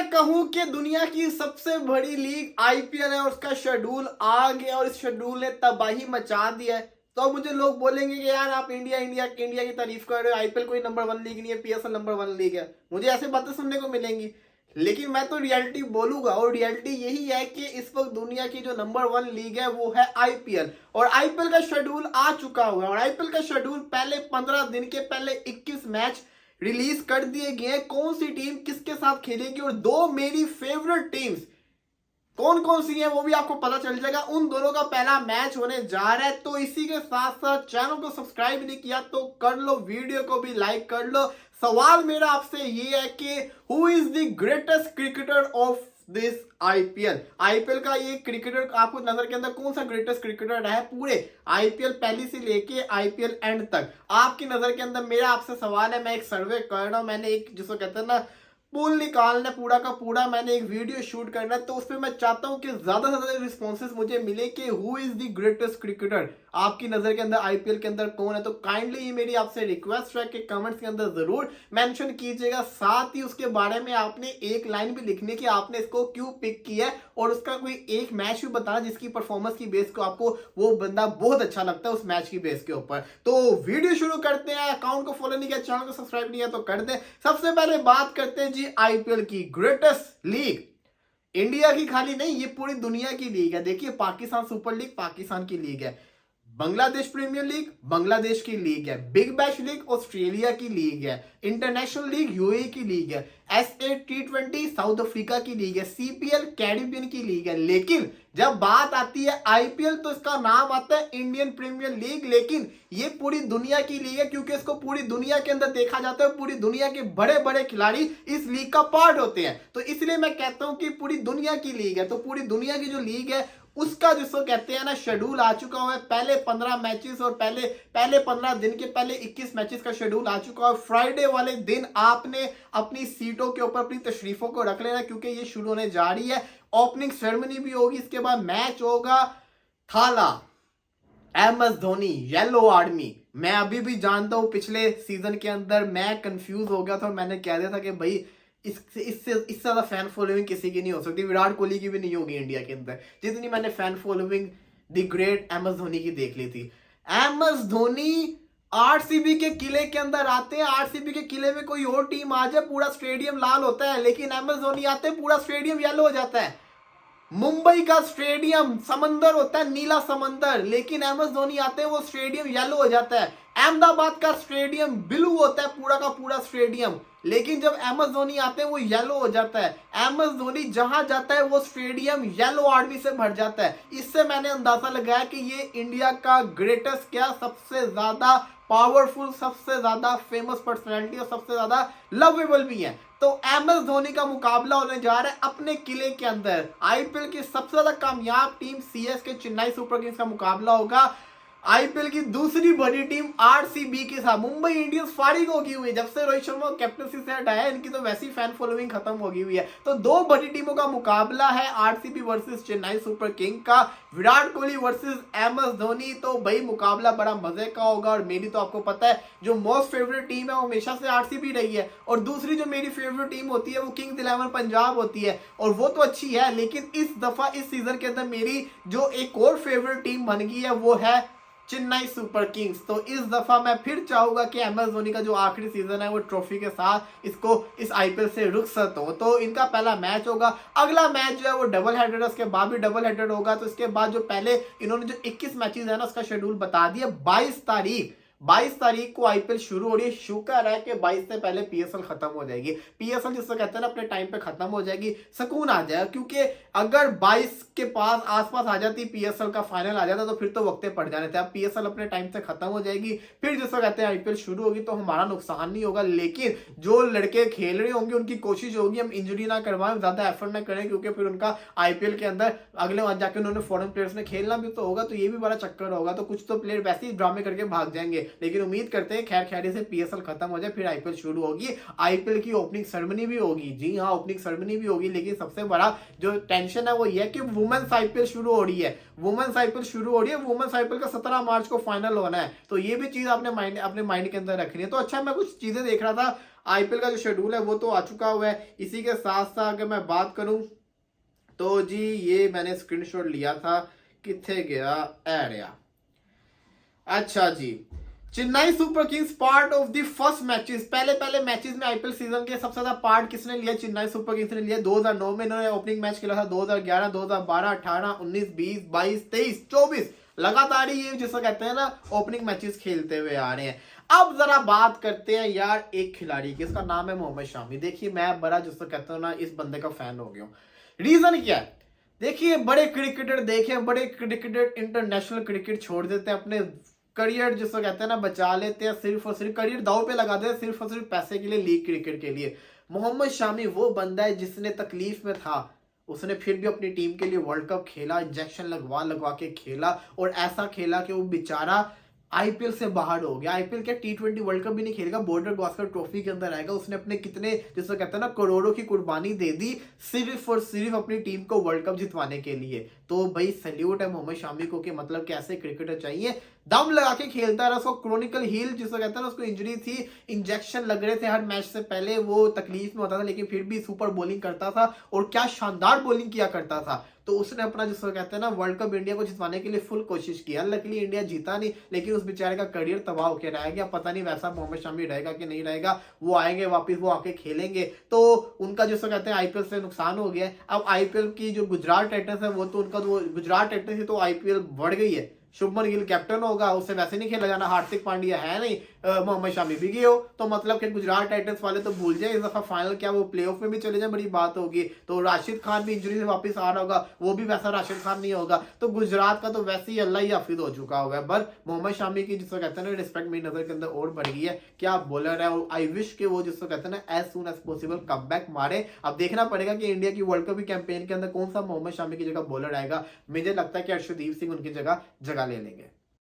मैं कहूं कि दुनिया की सबसे बड़ी लीग आईपीएल है और उसका शेड्यूल आ गया और इस शेड्यूल ने तबाही मचा दिया है। तो अब मुझे लोग बोलेंगे कि यार आप इंडिया इंडिया इंडिया की तारीफ कर रहे हो, आईपीएल कोई नंबर 1 लीग नहीं है, पीएसएल नंबर 1 लीग है। मुझे ऐसी बातें सुनने को मिलेंगी, लेकिन मैं तो रियलिटी बोलूंगा और रियलिटी यही है कि इस वक्त दुनिया की जो नंबर 1 लीग है वो है आईपीएल। और आईपीएल का शेड्यूल आ चुका हुआ है और आईपीएल का शेड्यूल पहले 15 दिन के पहले 21 मैच रिलीज कर दिए गए। कौन सी टीम किसके साथ खेलेगी और दो मेरी फेवरेट टीम्स कौन कौन सी है वो भी आपको पता चल जाएगा। उन दोनों का पहला मैच होने जा रहा है। तो इसी के साथ साथ चैनल को सब्सक्राइब नहीं किया तो कर लो, वीडियो को भी लाइक कर लो। सवाल मेरा आपसे ये है कि who is the greatest cricketer of this IPL. IPL का ये क्रिकेटर आपको नजर के अंदर कौन सा ग्रेटेस्ट क्रिकेटर है पूरे आईपीएल पहली से लेके आईपीएल एंड तक, आपकी नजर के अंदर। मेरा आपसे सवाल है, मैं एक सर्वे कर रहा हूं, मैंने एक जिसको कहते हैं ना पूल निकालना पूरा का पूरा, मैंने एक वीडियो शूट करना है। तो उसमें मैं चाहता हूं कि ज्यादा से ज्यादा रिस्पॉन्सेस मुझे मिले कि who is the greatest cricketer आपकी नजर के अंदर आईपीएल के अंदर कौन है। तो काइंडली ये मेरी आपसे रिक्वेस्ट है कि कमेंट्स के अंदर जरूर मेंशन कीजिएगा। साथ ही उसके बारे में आपने एक लाइन भी लिखनी कि आपने इसको क्यों पिक किया है और उसका कोई एक मैच भी बताना जिसकी परफॉर्मेंस की बेस को आपको वो बंदा बहुत अच्छा लगता है उस मैच की बेस के ऊपर। तो वीडियो शुरू करते हैं। अकाउंट को फॉलो नहीं किया, चैनल को सब्सक्राइब नहीं किया तो कर दे। सबसे पहले बात करते हैं जी आईपीएल की ग्रेटेस्ट लीग। इंडिया की खाली नहीं, ये पूरी दुनिया की लीग है। देखिए, पाकिस्तान सुपर लीग पाकिस्तान की लीग है, बांग्लादेश प्रीमियर लीग बांग्लादेश की लीग है, बिग बैश लीग ऑस्ट्रेलिया की लीग है, इंटरनेशनल लीग यूएई की लीग है, एसए टी20 साउथ अफ्रीका की लीग है, सीपीएल कैरिबियन की लीग है। लेकिन जब बात आती है आईपीएल तो इसका नाम आता है इंडियन प्रीमियर लीग। लेकिन ये पूरी दुनिया की लीग है क्योंकि इसको पूरी दुनिया के अंदर देखा जाता है, पूरी दुनिया के बड़े बड़े खिलाड़ी इस लीग का पार्ट होते हैं। तो इसलिए मैं कहता हूं कि पूरी दुनिया की लीग है। तो पूरी दुनिया की जो लीग है उसका जिसको कहते हैं ना शेड्यूल आ चुका हुआ है। पहले 15 मैचेस और पहले 15 दिन के पहले 21 मैचेस का शेड्यूल आ चुका है। फ्राइडे वाले दिन आपने अपनी सीटों के ऊपर अपनी तशरीफों को रख लेना क्योंकि ये शुरू होने जा रही है। ओपनिंग सेरेमनी भी होगी, इसके बाद मैच होगा थाला MS धोनी येलो आर्मी। मैं अभी भी जानता हूं पिछले सीजन के अंदर मैं कंफ्यूज हो गया था और मैंने कह दिया था कि भाई इससे ज्यादा फैन फॉलोइंग किसी की नहीं हो सकती, विराट कोहली की भी नहीं होगी इंडिया के अंदर जितनी मैंने fan following the great MS Dhoni की देख ली थी। MS धोनी आरसीबी के किले के अंदर आते हैं, आरसीबी के किले में कोई और टीम आ जाए पूरा स्टेडियम लाल होता है, लेकिन MS धोनी आते हैं पूरा स्टेडियम येलो हो जाता है। मुंबई का स्टेडियम समंदर होता है, नीला समंदर, लेकिन MS धोनी आते हैं वो स्टेडियम येलो हो जाता है। अहमदाबाद का स्टेडियम ब्लू होता है पूरा का पूरा स्टेडियम, लेकिन जब MS धोनी आते हैं वो येलो हो जाता है। MS धोनी जहां जाता है वो स्टेडियम येलो आर्मी से भर जाता है। इससे मैंने अंदाजा लगाया कि ये इंडिया का ग्रेटेस्ट क्या सबसे ज्यादा पावरफुल, सबसे ज्यादा फेमस पर्सनैलिटी और सबसे ज्यादा लवेबल भी है। तो MS धोनी का मुकाबला होने जा रहा है अपने किले के अंदर। आईपीएल की सबसे ज्यादा कामयाब team CSK Chennai Super Kings का मुकाबला होगा आईपीएल की दूसरी बड़ी टीम आरसीबी के साथ। मुंबई इंडियंस फारिग होगी हुई है जब से रोहित शर्मा कैप्टनसी से हटाया, इनकी तो वैसी फैन फॉलोइंग खत्म होगी हुई है। तो दो बड़ी टीमों का मुकाबला है, RCB versus Chennai super king का, विराट कोहली वर्सेस MS धोनी। तो भाई मुकाबला बड़ा मजे का होगा और मेरी तो आपको पता है जो मोस्ट फेवरेट टीम है वो हमेशा से आरसीबी रही है और दूसरी जो मेरी फेवरेट टीम होती है वो किंग्स 11 पंजाब होती है और वो तो अच्छी है। लेकिन इस दफा इस सीजन के अंदर मेरी जो एक और फेवरेट टीम बन गई है वो है चेन्नई सुपर किंग्स। तो इस दफा मैं फिर चाहूंगा कि MS धोनी का जो आखिरी सीजन है वो ट्रॉफी के साथ इसको इस आईपीएल से रुखसत हो। तो इनका पहला मैच होगा, अगला मैच जो है वो डबल हेडेड है, उसके बाद भी डबल हेडेड होगा। तो इसके बाद जो पहले इन्होंने जो 21 मैचेस है ना उसका शेड्यूल बता दिया। 22 तारीख को आईपीएल शुरू हो रही है। शुक्र है कि 22 से पहले पीएसएल खत्म हो जाएगी। पीएसएल जिसको कहते हैं ना अपने टाइम पे खत्म हो जाएगी, सुकून आ जाएगा। क्योंकि अगर 22 के पास आसपास आ जाती पीएसएल का फाइनल आ जाता तो फिर तो वक्ते पड़ जाने थे। अब पीएसएल अपने टाइम से खत्म हो जाएगी, फिर जिसको कहते हैं आईपीएल शुरू होगी। तो हमारा नुकसान नहीं होगा, लेकिन जो लड़के खेल रहे होंगे उनकी कोशिश होगी हम इंजरी ना करवाएं, ज्यादा एफर्ट ना करें, क्योंकि फिर उनका आईपीएल के अंदर अगले वहां जाकर उन्होंने फॉरेन प्लेयर्स ने खेलना भी तो होगा, तो ये भी बड़ा चक्कर होगा। तो कुछ तो प्लेयर वैसे ही ड्रामे करके भाग जाएंगे। लेकिन उम्मीद करते हैं खैर खैरी से पीएसएल खत्म हो जाए, फिर आईपीएल शुरू होगी, आईपीएल की ओपनिंग सेरेमनी भी होगी। जी हाँ, ओपनिंग सेरेमनी भी होगी, लेकिन सबसे बड़ा जो टेंशन है वो ये है कि वुमेन्स आईपीएल शुरू हो रही है। वुमेन्स आईपीएल शुरू हो रही है, वुमेन्स आईपीएल का 17 मार्च को फाइनल होना है, तो ये भी चीज अपने माइंड के अंदर रखनी है। तो अच्छा, मैं कुछ चीजें देख रहा था, आईपीएल का जो शेड्यूल है वो तो आ चुका हुआ है। इसी के साथ साथ अगर मैं बात करूं तो जी ये मैंने स्क्रीनशॉट लिया था, किथे गया, एरिया। अच्छा जी, Chennai Super Kings part of the first matches, पहले मैचेस में आईपीएल सीजन के सबसे ज्यादा पार्ट किसने लिया? चेन्नई सुपर किंग्स ने लिया। 2009 में इन्होंने ओपनिंग मैच खेला था, 2011, 2012, 18, 19, 20, 22, 23, 24 लगातार ही ये जिसको कहते हैं ना ओपनिंग मैचेस खेलते हुए आ रहे हैं। अब जरा बात करते हैं यार एक खिलाड़ी की, इसका नाम है मोहम्मद शामी। देखिए मैं बड़ा जिसको कहते हैं ना इस बंदे का फैन हो गया हूँ। रीजन क्या है? देखिए बड़े क्रिकेटर देखे, बड़े क्रिकेटर इंटरनेशनल क्रिकेट छोड़ देते हैं, अपने करियर जिसको कहते हैं ना बचा लेते हैं, सिर्फ और सिर्फ करियर दाव पे लगा देते हैं, सिर्फ और सिर्फ पैसे के लिए, लीग क्रिकेट के लिए। मोहम्मद शामी वो बंदा है जिसने तकलीफ में था, उसने फिर भी अपनी टीम के लिए वर्ल्ड कप खेला, इंजेक्शन लगवा के खेला, और ऐसा खेला कि वो बेचारा आईपीएल से बाहर हो गया। आईपीएल क्या टी20 वर्ल्ड कप भी नहीं खेलेगा, बॉर्डर गावस्कर ट्रॉफी के अंदर आएगा। उसने अपने कितने जिसको कहते हैं ना करोड़ों की कुर्बानी दे दी सिर्फ और सिर्फ अपनी टीम को वर्ल्ड कप जितवाने के लिए। तो भाई सैल्यूट है मोहम्मद शामी को कि मतलब कैसे क्रिकेटर चाहिए, दम लगा के खेलता रहा। उसको क्रोनिकल हील जिसको कहते हैं ना, उसको इंजरी थी, इंजेक्शन लग रहे थे हर मैच से पहले, वो तकलीफ में होता था, लेकिन फिर भी सुपर बॉलिंग करता था और क्या शानदार बॉलिंग किया करता था। तो उसने अपना जिसको कहते हैं ना वर्ल्ड कप इंडिया को जितवाने के लिए फुल कोशिश किया। लकीली इंडिया जीता नहीं, लेकिन उस बेचारे का करियर तबाह होकर रह गया। पता नहीं वैसा मोहम्मद शामी रहेगा कि नहीं रहेगा, वो आएंगे वापस, वो आके खेलेंगे तो उनका जिसको कहते हैं आईपीएल से नुकसान हो गया। अब आईपीएल की जो गुजरात टाइटंस है वो तो उनका तो गुजरात टाइटंस की तो आईपीएल बढ़ गई है, शुभमन गिल कैप्टन होगा, उससे वैसे नहीं खेला जाना, हार्दिक पांड्या है नहीं, मोहम्मद शामी भी गए हो, तो मतलब कि गुजरात टाइटंस वाले तो भूल जाए, इस दफा फाइनल क्या वो प्लेऑफ में भी चले जाए बड़ी बात होगी। तो राशिद खान भी इंजरी से वापस आ रहा होगा, वो भी वैसा राशिद खान नहीं होगा, तो गुजरात का तो वैसे ही अल्लाह ही हाफिज हो चुका हुआ है। पर मोहम्मद शामी की जिसको कहते हैं ना रिस्पेक्ट मेरी नजर के अंदर और बढ़ गई है, क्या बॉलर है, और आई विश के वो जिसको कहते हैं ना as soon as possible come back मारे। अब देखना पड़ेगा कि इंडिया की वर्ल्ड कप कैंपेन के अंदर कौन सा मोहम्मद शामी की जगह बॉलर आएगा। मुझे लगता है कि अर्शदीप सिंह उनकी जगह ले लेंगे।